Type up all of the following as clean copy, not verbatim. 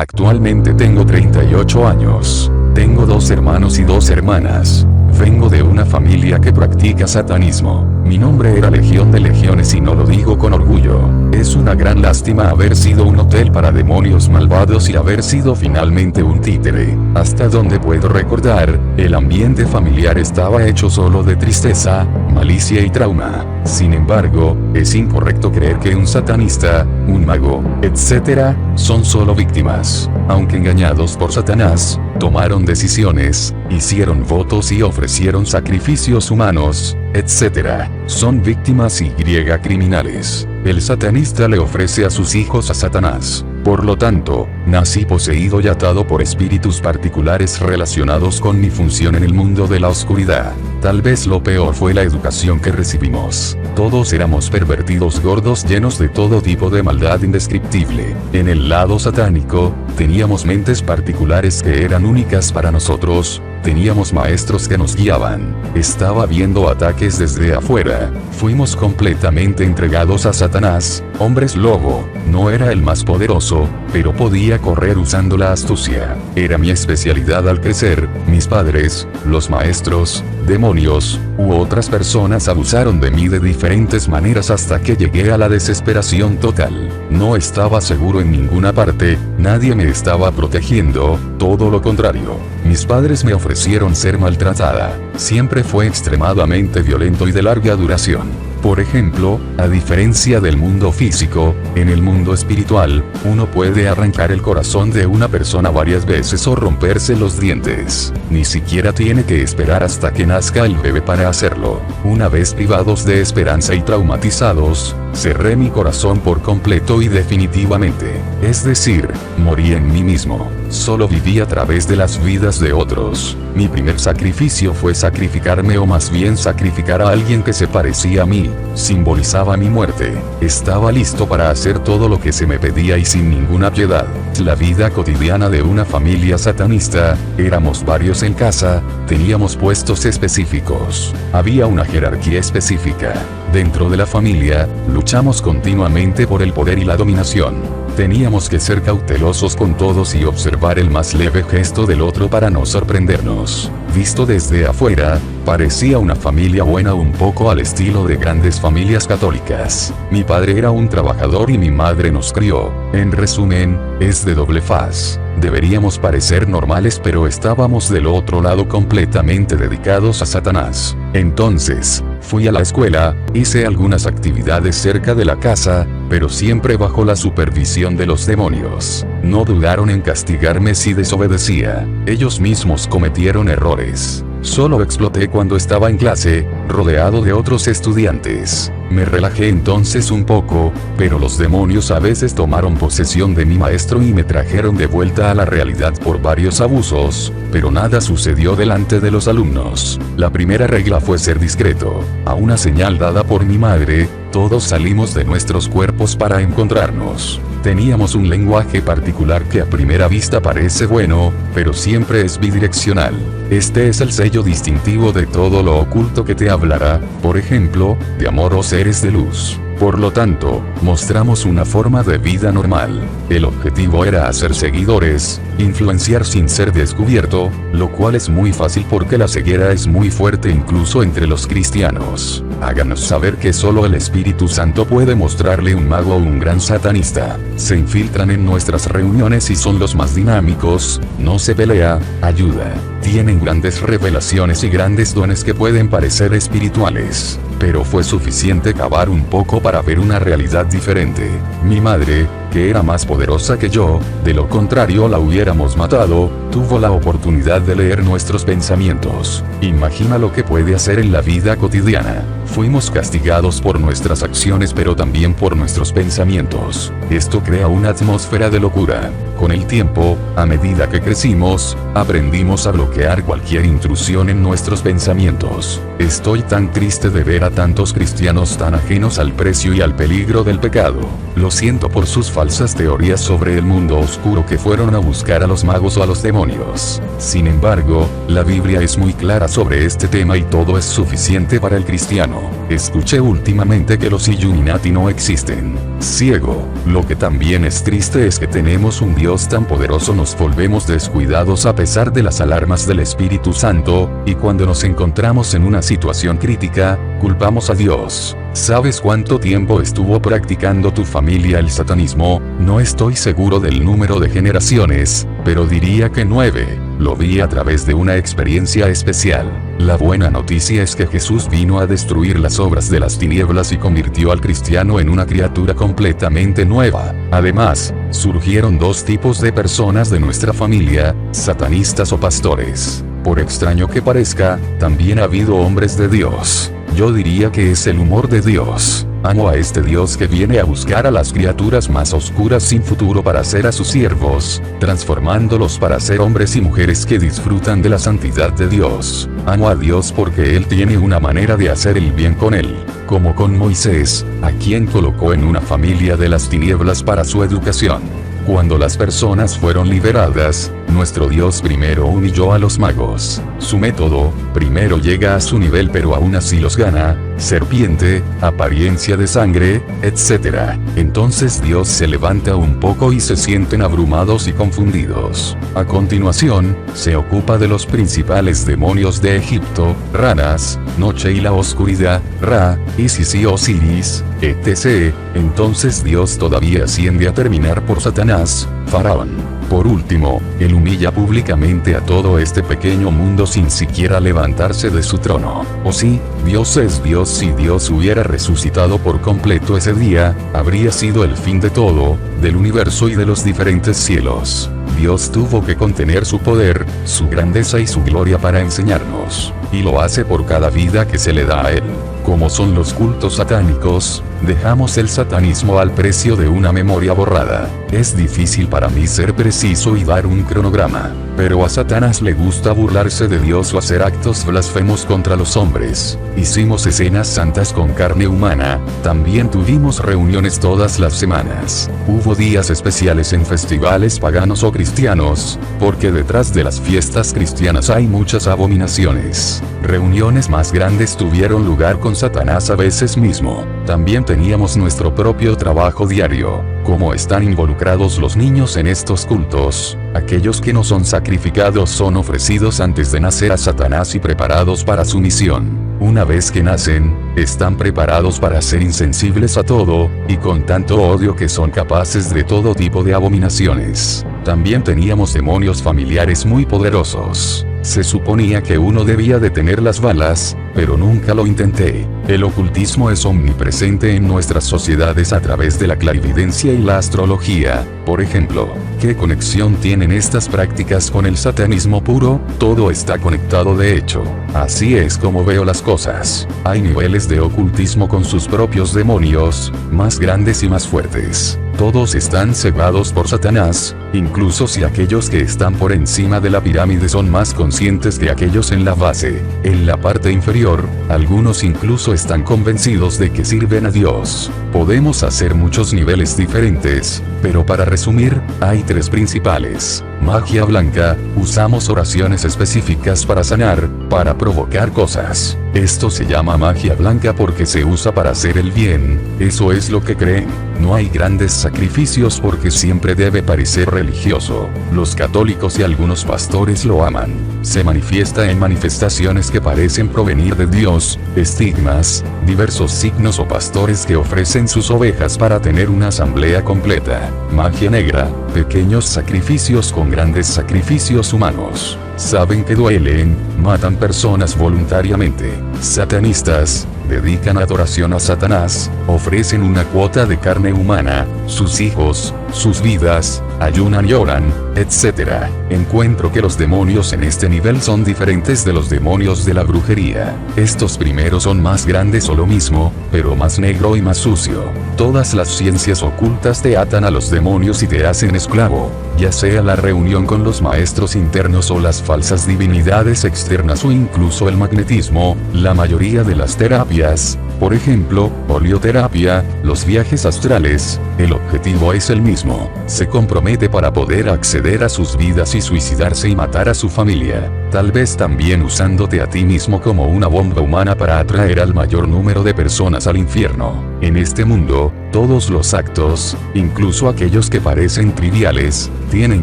Actualmente tengo 38 años. Tengo 2 hermanos y 2 hermanas. Vengo de una familia que practica satanismo. Mi nombre era Legión de Legiones y no lo digo con orgullo. Es una gran lástima haber sido un hotel para demonios malvados y haber sido finalmente un títere. Hasta donde puedo recordar, el ambiente familiar estaba hecho solo de tristeza, malicia y trauma. Sin embargo, es incorrecto creer que un satanista, un mago, etc., son solo víctimas. Aunque engañados por Satanás, tomaron decisiones, hicieron votos y ofrecieron sacrificios humanos, etc. Son víctimas y criminales. El satanista le ofrece a sus hijos a Satanás. Por lo tanto, nací poseído y atado por espíritus particulares relacionados con mi función en el mundo de la oscuridad. Tal vez lo peor fue la educación que recibimos. Todos éramos pervertidos gordos llenos de todo tipo de maldad indescriptible. En el lado satánico, teníamos mentes particulares que eran únicas para nosotros. Teníamos maestros que nos guiaban. Estaba viendo ataques desde afuera. Fuimos completamente entregados a Satanás, hombres lobo. No era el más poderoso, pero podía correr usando la astucia. Era mi especialidad al crecer. Mis padres, los maestros, demonios, u otras personas abusaron de mí de diferentes maneras hasta que llegué a la desesperación total. No estaba seguro en ninguna parte, nadie me estaba protegiendo, todo lo contrario. Mis padres me ofrecieron ser maltratada. Siempre fue extremadamente violento y de larga duración. Por ejemplo, a diferencia del mundo físico, en el mundo espiritual, uno puede arrancar el corazón de una persona varias veces o romperse los dientes. Ni siquiera tiene que esperar hasta que nazca el bebé para hacerlo. Una vez privados de esperanza y traumatizados, cerré mi corazón por completo y definitivamente. Es decir, morí en mí mismo. Solo viví a través de las vidas de otros. Mi primer sacrificio fue sacrificarme, o más bien sacrificar a alguien que se parecía a mí. Simbolizaba mi muerte. Estaba listo para hacer todo lo que se me pedía y sin ninguna piedad. La vida cotidiana de una familia satanista, éramos varios en casa, teníamos puestos específicos. Había una jerarquía específica. Dentro de la familia, luchamos continuamente por el poder y la dominación. Teníamos que ser cautelosos con todos y observar el más leve gesto del otro para no sorprendernos. Visto desde afuera, parecía una familia buena, un poco al estilo de grandes familias católicas. Mi padre era un trabajador y mi madre nos crió. En resumen, es de doble faz. Deberíamos parecer normales, pero estábamos del otro lado completamente dedicados a Satanás. Entonces, fui a la escuela, hice algunas actividades cerca de la casa, pero siempre bajo la supervisión de los demonios. No dudaron en castigarme si desobedecía. Ellos mismos cometieron errores. Solo exploté cuando estaba en clase, rodeado de otros estudiantes. Me relajé entonces un poco, pero los demonios a veces tomaron posesión de mi maestro y me trajeron de vuelta a la realidad por varios abusos, pero nada sucedió delante de los alumnos. La primera regla fue ser discreto. A una señal dada por mi madre, todos salimos de nuestros cuerpos para encontrarnos. Teníamos un lenguaje particular que a primera vista parece bueno, pero siempre es bidireccional. Este es el sello distintivo de todo lo oculto que te hablará, por ejemplo, de amor o seres de luz. Por lo tanto, mostramos una forma de vida normal. El objetivo era hacer seguidores, influenciar sin ser descubierto, lo cual es muy fácil porque la ceguera es muy fuerte incluso entre los cristianos. Háganos saber que solo el Espíritu Santo puede mostrarle un mago o un gran satanista. Se infiltran en nuestras reuniones y son los más dinámicos, no se pelea, ayuda. Tienen grandes revelaciones y grandes dones que pueden parecer espirituales. Pero fue suficiente cavar un poco para ver una realidad diferente. Mi madre, que era más poderosa que yo, de lo contrario la hubiéramos matado, tuvo la oportunidad de leer nuestros pensamientos. Imagina lo que puede hacer en la vida cotidiana. Fuimos castigados por nuestras acciones pero también por nuestros pensamientos. Esto crea una atmósfera de locura. Con el tiempo, a medida que crecimos, aprendimos a bloquear cualquier intrusión en nuestros pensamientos. Estoy tan triste de ver a tantos cristianos tan ajenos al precio y al peligro del pecado. Lo siento por sus falsas teorías sobre el mundo oscuro que fueron a buscar a los magos o a los demonios. Sin embargo, la Biblia es muy clara sobre este tema y todo es suficiente para el cristiano. Escuché últimamente que los Illuminati no existen. Ciego. Lo que también es triste es que tenemos un Dios tan poderoso, nos volvemos descuidados a pesar de las alarmas del Espíritu Santo, y cuando nos encontramos en una situación crítica, culpamos a Dios. ¿Sabes cuánto tiempo estuvo practicando tu familia el satanismo? No estoy seguro del número de generaciones, pero diría que 9. Lo vi a través de una experiencia especial. La buena noticia es que Jesús vino a destruir las obras de las tinieblas y convirtió al cristiano en una criatura completamente nueva. Además, surgieron dos tipos de personas de nuestra familia, satanistas o pastores. Por extraño que parezca, también ha habido hombres de Dios. Yo diría que es el humor de Dios. Amo a este Dios que viene a buscar a las criaturas más oscuras sin futuro para ser a sus siervos, transformándolos para ser hombres y mujeres que disfrutan de la santidad de Dios. Amo a Dios porque Él tiene una manera de hacer el bien con Él, como con Moisés, a quien colocó en una familia de las tinieblas para su educación. Cuando las personas fueron liberadas, nuestro Dios primero humilló a los magos. Su método, primero llega a su nivel pero aún así los gana, serpiente, apariencia de sangre, etc. Entonces Dios se levanta un poco y se sienten abrumados y confundidos. A continuación, se ocupa de los principales demonios de Egipto, ranas, noche y la oscuridad, Ra, Isis y Osiris, etc. Entonces Dios todavía asciende a terminar por Satanás, Faraón. Por último, Él humilla públicamente a todo este pequeño mundo sin siquiera levantarse de su trono. O sí, Dios es Dios. Si Dios hubiera resucitado por completo ese día, habría sido el fin de todo, del universo y de los diferentes cielos. Dios tuvo que contener su poder, su grandeza y su gloria para enseñarnos. Y lo hace por cada vida que se le da a Él. Como son los cultos satánicos, dejamos el satanismo al precio de una memoria borrada. Es difícil para mí ser preciso y dar un cronograma, pero a Satanás le gusta burlarse de Dios o hacer actos blasfemos contra los hombres. Hicimos escenas santas con carne humana, también tuvimos reuniones todas las semanas. Hubo días especiales en festivales paganos o cristianos, porque detrás de las fiestas cristianas hay muchas abominaciones. Reuniones más grandes tuvieron lugar con Satanás a veces mismo. También teníamos nuestro propio trabajo diario. ¿Cómo están involucrados los niños en estos cultos? Aquellos que no son sacrificados son ofrecidos antes de nacer a Satanás y preparados para su misión. Una vez que nacen, están preparados para ser insensibles a todo, y con tanto odio que son capaces de todo tipo de abominaciones. También teníamos demonios familiares muy poderosos. Se suponía que uno debía detener las balas, pero nunca lo intenté. El ocultismo es omnipresente en nuestras sociedades a través de la clarividencia y la astrología. Por ejemplo, ¿qué conexión tienen estas prácticas con el satanismo puro? Todo está conectado de hecho. Así es como veo las cosas. Hay niveles de ocultismo con sus propios demonios, más grandes y más fuertes. Todos están cegados por Satanás, incluso si aquellos que están por encima de la pirámide son más conscientes que aquellos en la base. En la parte inferior, algunos incluso están convencidos de que sirven a Dios. Podemos hacer muchos niveles diferentes, pero para resumir, hay tres principales. Magia blanca, usamos oraciones específicas para sanar, para provocar cosas. Esto se llama magia blanca porque se usa para hacer el bien, eso es lo que creen. No hay grandes sacrificios porque siempre debe parecer religioso. Los católicos y algunos pastores lo aman. Se manifiesta en manifestaciones que parecen provenir de Dios, estigmas, diversos signos o pastores que ofrecen sus ovejas para tener una asamblea completa. Magia negra, pequeños sacrificios con grandes sacrificios humanos. Saben que duelen, matan personas voluntariamente. Satanistas, dedican adoración a Satanás, ofrecen una cuota de carne humana, sus hijos, sus vidas, ayunan y oran, etc. Encuentro que los demonios en este nivel son diferentes de los demonios de la brujería. Estos primeros son más grandes o lo mismo, pero más negro y más sucio. Todas las ciencias ocultas te atan a los demonios y te hacen esclavo. ya sea la reunión con los maestros internos o las falsas divinidades externas o incluso el magnetismo, la mayoría de las terapias, por ejemplo, olioterapia, los viajes astrales, el objetivo es el mismo. Se compromete para poder acceder a sus vidas y suicidarse y matar a su familia. Tal vez también usándote a ti mismo como una bomba humana para atraer al mayor número de personas al infierno. En este mundo, todos los actos, incluso aquellos que parecen triviales, tienen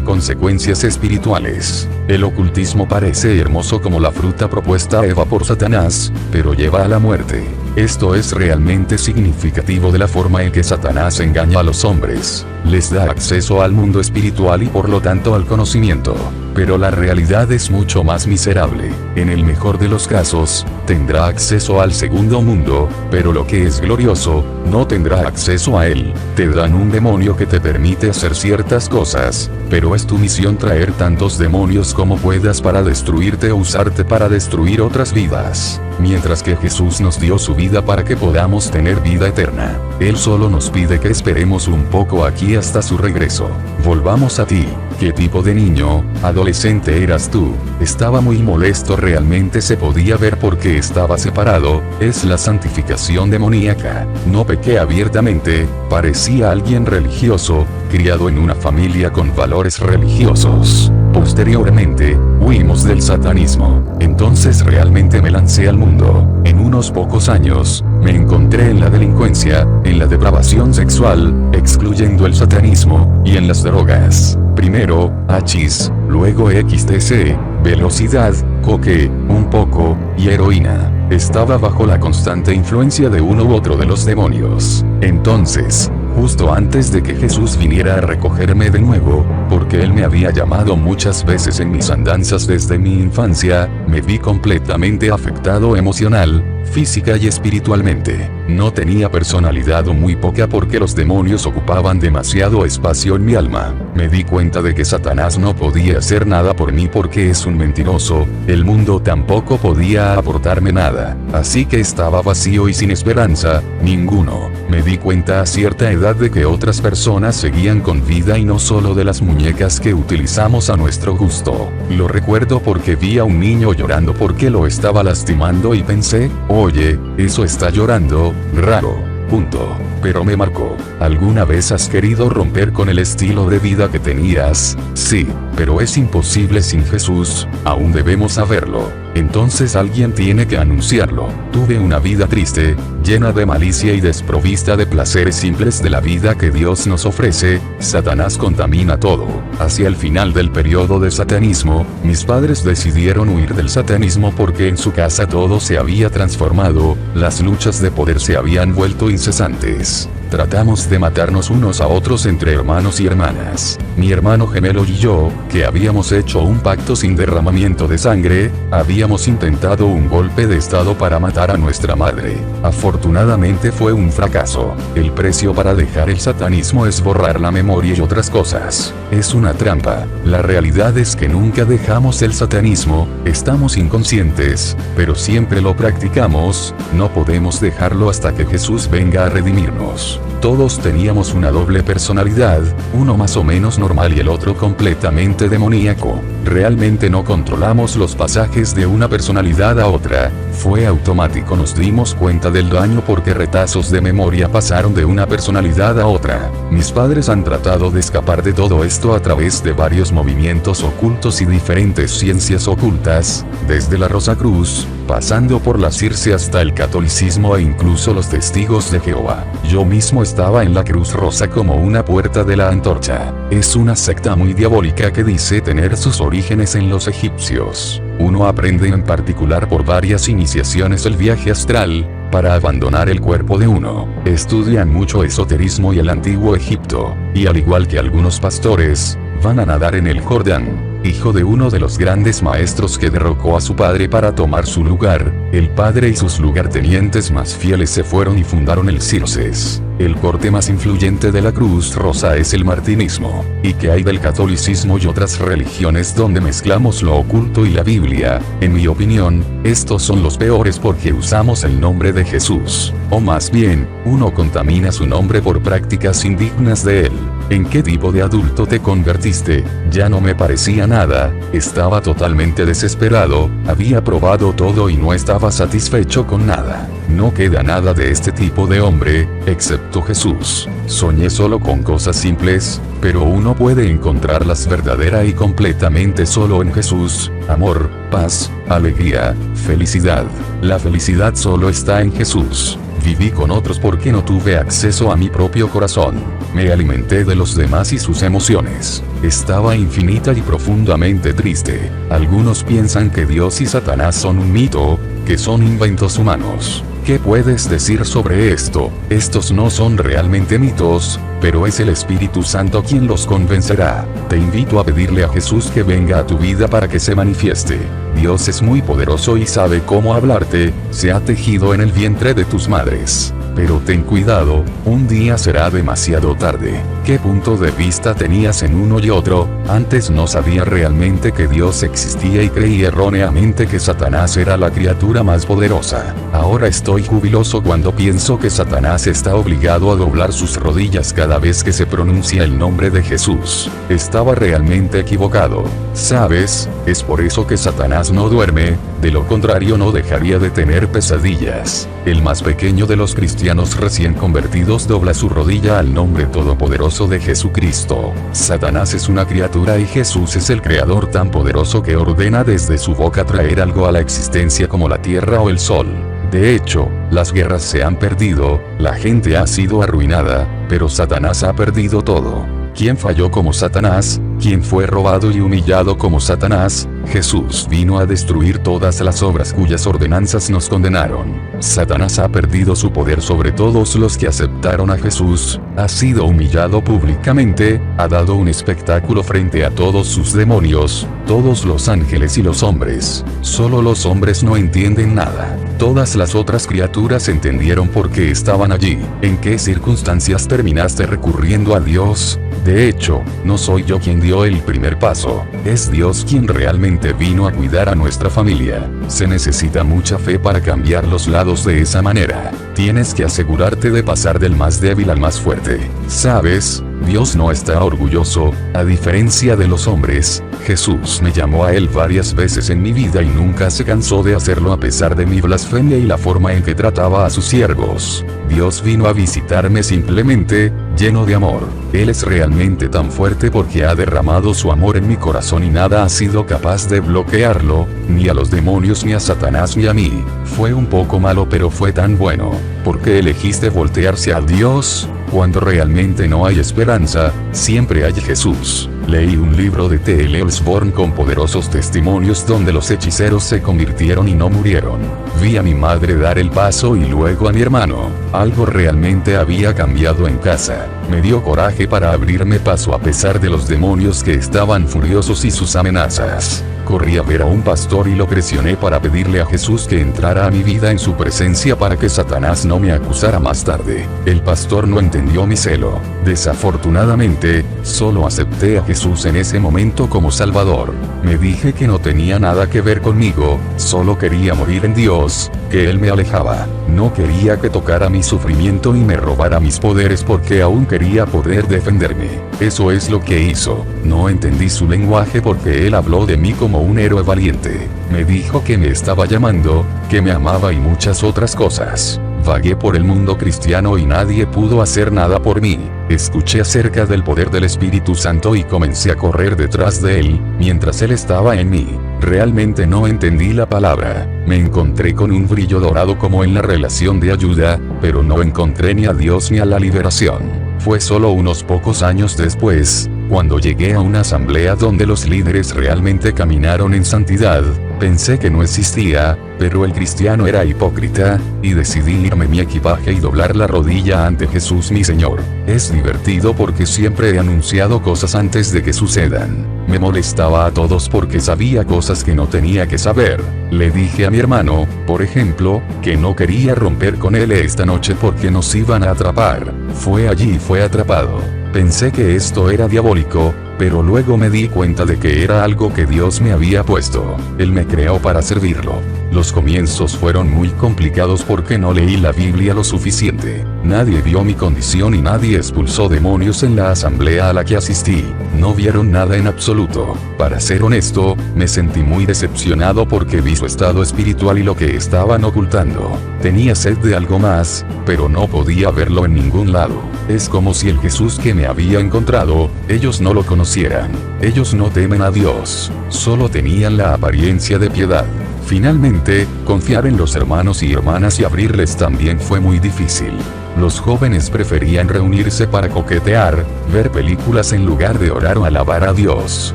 consecuencias espirituales. El ocultismo parece hermoso como la fruta propuesta a Eva por Satanás, pero lleva a la muerte. Esto es realmente significativo de la forma en que Satanás engaña a los hombres. Les da acceso al mundo espiritual y por lo tanto al conocimiento. Pero la realidad es mucho más miserable. En el mejor de los casos, tendrá acceso al segundo mundo, pero lo que es glorioso, no tendrá acceso a él. Te dan un demonio que te permite hacer ciertas cosas, pero es tu misión traer tantos demonios como puedas para destruirte o usarte para destruir otras vidas. Mientras que Jesús nos dio su vida para que podamos tener vida eterna. Él solo nos pide que esperemos un poco aquí hasta su regreso. Volvamos a ti. ¿Qué tipo de niño, adolescente eras tú? Estaba muy molesto, realmente se podía ver porque estaba separado. Es la santificación demoníaca. No pequé abiertamente, parecía alguien religioso, criado en una familia con valores religiosos. Posteriormente, huimos del satanismo. Entonces realmente me lancé al mundo. En unos pocos años, me encontré en la delincuencia, en la depravación sexual, excluyendo el satanismo, y en las drogas. Primero, hachís, luego XTC, velocidad, coque, un poco, y heroína. Estaba bajo la constante influencia de uno u otro de los demonios. Entonces, justo antes de que Jesús viniera a recogerme de nuevo, porque Él me había llamado muchas veces en mis andanzas desde mi infancia, me vi completamente afectado emocional, física y espiritualmente. No tenía personalidad o muy poca porque los demonios ocupaban demasiado espacio en mi alma. Me di cuenta de que Satanás no podía hacer nada por mí porque es un mentiroso, el mundo tampoco podía aportarme nada, así que estaba vacío y sin esperanza, ninguno. Me di cuenta a cierta edad de que otras personas seguían con vida y no solo de las muñecas que utilizamos a nuestro gusto. Lo recuerdo porque vi a un niño llorando porque lo estaba lastimando y pensé, oye, eso está llorando, raro. Punto. Pero me marcó. ¿Alguna vez has querido romper con el estilo de vida que tenías? Sí, pero es imposible sin Jesús, aún debemos saberlo. Entonces alguien tiene que anunciarlo. Tuve una vida triste, llena de malicia y desprovista de placeres simples de la vida que Dios nos ofrece. Satanás contamina todo. Hacia el final del periodo de satanismo, mis padres decidieron huir del satanismo porque en su casa todo se había transformado, las luchas de poder se habían vuelto incesantes. Tratamos de matarnos unos a otros entre hermanos y hermanas. Mi hermano gemelo y yo, que habíamos hecho un pacto sin derramamiento de sangre, habíamos intentado un golpe de estado para matar a nuestra madre. Afortunadamente fue un fracaso. El precio para dejar el satanismo es borrar la memoria y otras cosas. Es una trampa. La realidad es que nunca dejamos el satanismo, estamos inconscientes, pero siempre lo practicamos, no podemos dejarlo hasta que Jesús venga a redimirnos. Todos teníamos una doble personalidad, uno más o menos normal y el otro completamente demoníaco. Realmente no controlamos los pasajes de una personalidad a otra, fue automático. Nos dimos cuenta del daño porque retazos de memoria pasaron de una personalidad a otra. Mis padres han tratado de escapar de todo esto a través de varios movimientos ocultos y diferentes ciencias ocultas, desde la Rosacruz, pasando por la Circe hasta el catolicismo e incluso los testigos de Jehová. Yo mismo estaba en la Cruz Rosa como una puerta de la antorcha. Es una secta muy diabólica que dice tener sus orígenes en los egipcios. Uno aprende en particular por varias iniciaciones el viaje astral, para abandonar el cuerpo de uno. Estudian mucho esoterismo y el antiguo Egipto, y al igual que algunos pastores, van a nadar en el Jordán, hijo de uno de los grandes maestros que derrocó a su padre para tomar su lugar, El padre y sus lugartenientes más fieles se fueron y fundaron el Circes. El corte más influyente de la Cruz Rosa es el martinismo. ¿Y qué hay del catolicismo y otras religiones donde mezclamos lo oculto y la Biblia? En mi opinión, estos son los peores porque usamos el nombre de Jesús. O más bien, uno contamina su nombre por prácticas indignas de él. ¿En qué tipo de adulto te convertiste? Ya no me parecía nada, estaba totalmente desesperado, había probado todo y no estaba satisfecho con nada. No queda nada de este tipo de hombre, excepto Jesús. Soñé solo con cosas simples, pero uno puede encontrarlas verdadera y completamente solo en Jesús: amor, paz, alegría, felicidad. La felicidad solo está en Jesús. Viví con otros porque no tuve acceso a mi propio corazón. Me alimenté de los demás y sus emociones. Estaba infinita y profundamente triste. Algunos piensan que Dios y Satanás son un mito, que son inventos humanos. ¿Qué puedes decir sobre esto? Estos no son realmente mitos, pero es el Espíritu Santo quien los convencerá. Te invito a pedirle a Jesús que venga a tu vida para que se manifieste. Dios es muy poderoso y sabe cómo hablarte, se ha tejido en el vientre de tus madres. Pero ten cuidado, un día será demasiado tarde. ¿Qué punto de vista tenías en uno y otro? Antes no sabía realmente que Dios existía y creí erróneamente que Satanás era la criatura más poderosa. Ahora estoy jubiloso cuando pienso que Satanás está obligado a doblar sus rodillas cada vez que se pronuncia el nombre de Jesús. Estaba realmente equivocado. ¿Sabes? Es por eso que Satanás no duerme, de lo contrario no dejaría de tener pesadillas. El más pequeño de los cristianos recién convertidos dobla su rodilla al nombre todopoderoso de Jesucristo. Satanás es una criatura y Jesús es el creador tan poderoso que ordena desde su boca traer algo a la existencia como la tierra o el sol. De hecho, las guerras se han perdido, la gente ha sido arruinada, pero Satanás ha perdido todo. ¿Quién falló como Satanás? ¿Quién fue robado y humillado como Satanás? Jesús vino a destruir todas las obras cuyas ordenanzas nos condenaron. Satanás ha perdido su poder sobre todos los que aceptaron a Jesús, ha sido humillado públicamente, ha dado un espectáculo frente a todos sus demonios, todos los ángeles y los hombres. Solo los hombres no entienden nada. Todas las otras criaturas entendieron por qué estaban allí. ¿En qué circunstancias terminaste recurriendo a Dios? De hecho, no soy yo quien dio el primer paso, es Dios quien realmente vino a cuidar a nuestra familia. Se necesita mucha fe para cambiar los lados de esa manera. Tienes que asegurarte de pasar del más débil al más fuerte. ¿Sabes? Dios no está orgulloso, a diferencia de los hombres. Jesús me llamó a él varias veces en mi vida y nunca se cansó de hacerlo a pesar de mi blasfemia y la forma en que trataba a sus siervos. Dios vino a visitarme simplemente, lleno de amor. Él es realmente tan fuerte porque ha derramado su amor en mi corazón y nada ha sido capaz de bloquearlo, ni a los demonios ni a Satanás ni a mí. Fue un poco malo pero fue tan bueno. ¿Por qué elegiste voltearse a Dios? Cuando realmente no hay esperanza, siempre hay Jesús. Leí un libro de T.L. Osborne con poderosos testimonios donde los hechiceros se convirtieron y no murieron. Vi a mi madre dar el paso y luego a mi hermano. Algo realmente había cambiado en casa. Me dio coraje para abrirme paso a pesar de los demonios que estaban furiosos y sus amenazas. Corrí a ver a un pastor y lo presioné para pedirle a Jesús que entrara a mi vida en su presencia para que Satanás no me acusara más tarde. El pastor no entendió mi celo. Desafortunadamente, solo acepté a Jesús en ese momento como Salvador. Me dije que no tenía nada que ver conmigo, solo quería morir en Dios, que Él me alejaba. No quería que tocara mi sufrimiento y me robara mis poderes porque aún quería poder defenderme. Eso es lo que hizo. No entendí su lenguaje porque Él habló de mí como un héroe valiente. Me dijo que me estaba llamando, que me amaba y muchas otras cosas. Vagué por el mundo cristiano y nadie pudo hacer nada por mí. Escuché acerca del poder del Espíritu Santo y comencé a correr detrás de él, mientras él estaba en mí. Realmente no entendí la palabra. Me encontré con un brillo dorado como en la relación de ayuda, pero no encontré ni a Dios ni a la liberación. Fue solo unos pocos años después, cuando llegué a una asamblea donde los líderes realmente caminaron en santidad, Pensé que no existía, pero el cristiano era hipócrita, y decidí irme mi equipaje y doblar la rodilla ante Jesús mi Señor. Es divertido porque siempre he anunciado cosas antes de que sucedan. Me molestaba a todos porque sabía cosas que no tenía que saber. Le dije a mi hermano, por ejemplo, que no quería romper con él esta noche porque nos iban a atrapar. Fue allí y fue atrapado. Pensé que esto era diabólico, pero luego me di cuenta de que era algo que Dios me había puesto. Él me creó para servirlo. Los comienzos fueron muy complicados porque no leí la Biblia lo suficiente. Nadie vio mi condición y nadie expulsó demonios en la asamblea a la que asistí. No vieron nada en absoluto. Para ser honesto, me sentí muy decepcionado porque vi su estado espiritual y lo que estaban ocultando. Tenía sed de algo más, pero no podía verlo en ningún lado. Es como si el Jesús que me había encontrado, ellos no lo conocieran. Ellos no temen a Dios, solo tenían la apariencia de piedad. Finalmente, confiar en los hermanos y hermanas y abrirles también fue muy difícil. Los jóvenes preferían reunirse para coquetear, ver películas en lugar de orar o alabar a Dios.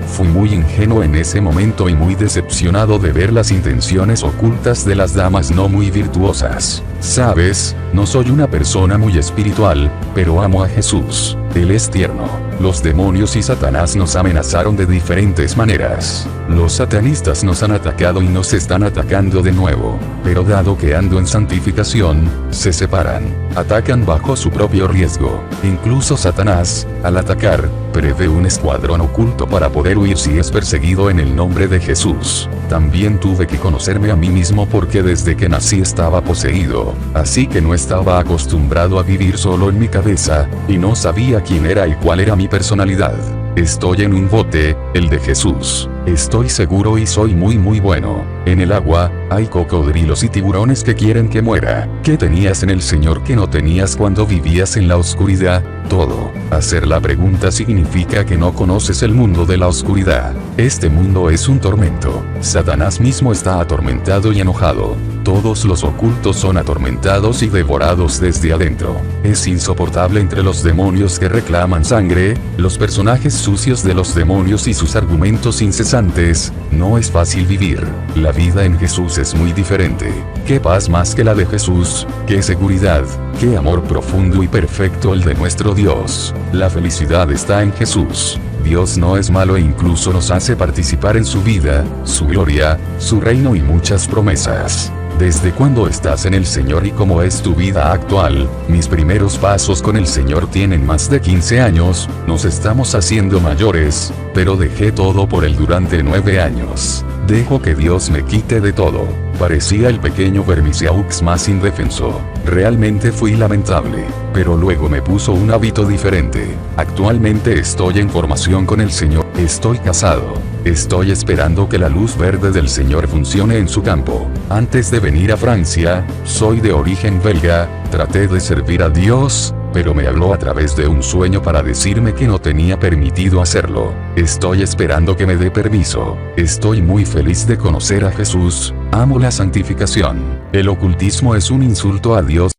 Fui muy ingenuo en ese momento y muy decepcionado de ver las intenciones ocultas de las damas no muy virtuosas. Sabes, no soy una persona muy espiritual, pero amo a Jesús. Él es tierno. Los demonios y Satanás nos amenazaron de diferentes maneras. Los satanistas nos han atacado y nos están atacando de nuevo. Pero dado que ando en santificación, se separan. Atacan bajo su propio riesgo. Incluso Satanás, al atacar, prevé un escuadrón oculto para poder huir si es perseguido en el nombre de Jesús. También tuve que conocerme a mí mismo porque desde que nací estaba poseído. Así que no estaba acostumbrado a vivir solo en mi cabeza, y no sabía quién era y cuál era mi personalidad. Estoy en un bote, el de Jesús. Estoy seguro y soy muy bueno. En el agua, hay cocodrilos y tiburones que quieren que muera. ¿Qué tenías en el Señor que no tenías cuando vivías en la oscuridad? Todo. Hacer la pregunta significa que no conoces el mundo de la oscuridad. Este mundo es un tormento. Satanás mismo está atormentado y enojado. Todos los ocultos son atormentados y devorados desde adentro. Es insoportable entre los demonios que reclaman sangre, los personajes sucios de los demonios y sus argumentos incesantes. No es fácil vivir. La vida en Jesús es muy diferente. Qué paz más que la de Jesús, qué seguridad, qué amor profundo y perfecto el de nuestro Dios. La felicidad está en Jesús. Dios no es malo e incluso nos hace participar en su vida, su gloria, su reino y muchas promesas. ¿Desde cuándo estás en el Señor y cómo es tu vida actual? Mis primeros pasos con el Señor tienen más de 15 años, nos estamos haciendo mayores, pero dejé todo por Él durante 9 años. Dejo que Dios me quite de todo. Parecía el pequeño Vermisiaux más indefenso. Realmente fui lamentable, pero luego me puso un hábito diferente. Actualmente estoy en formación con el Señor, estoy casado. Estoy esperando que la luz verde del Señor funcione en su campo. Antes de venir a Francia, soy de origen belga, traté de servir a Dios, pero me habló a través de un sueño para decirme que no tenía permitido hacerlo. Estoy esperando que me dé permiso. Estoy muy feliz de conocer a Jesús, amo la santificación. El ocultismo es un insulto a Dios.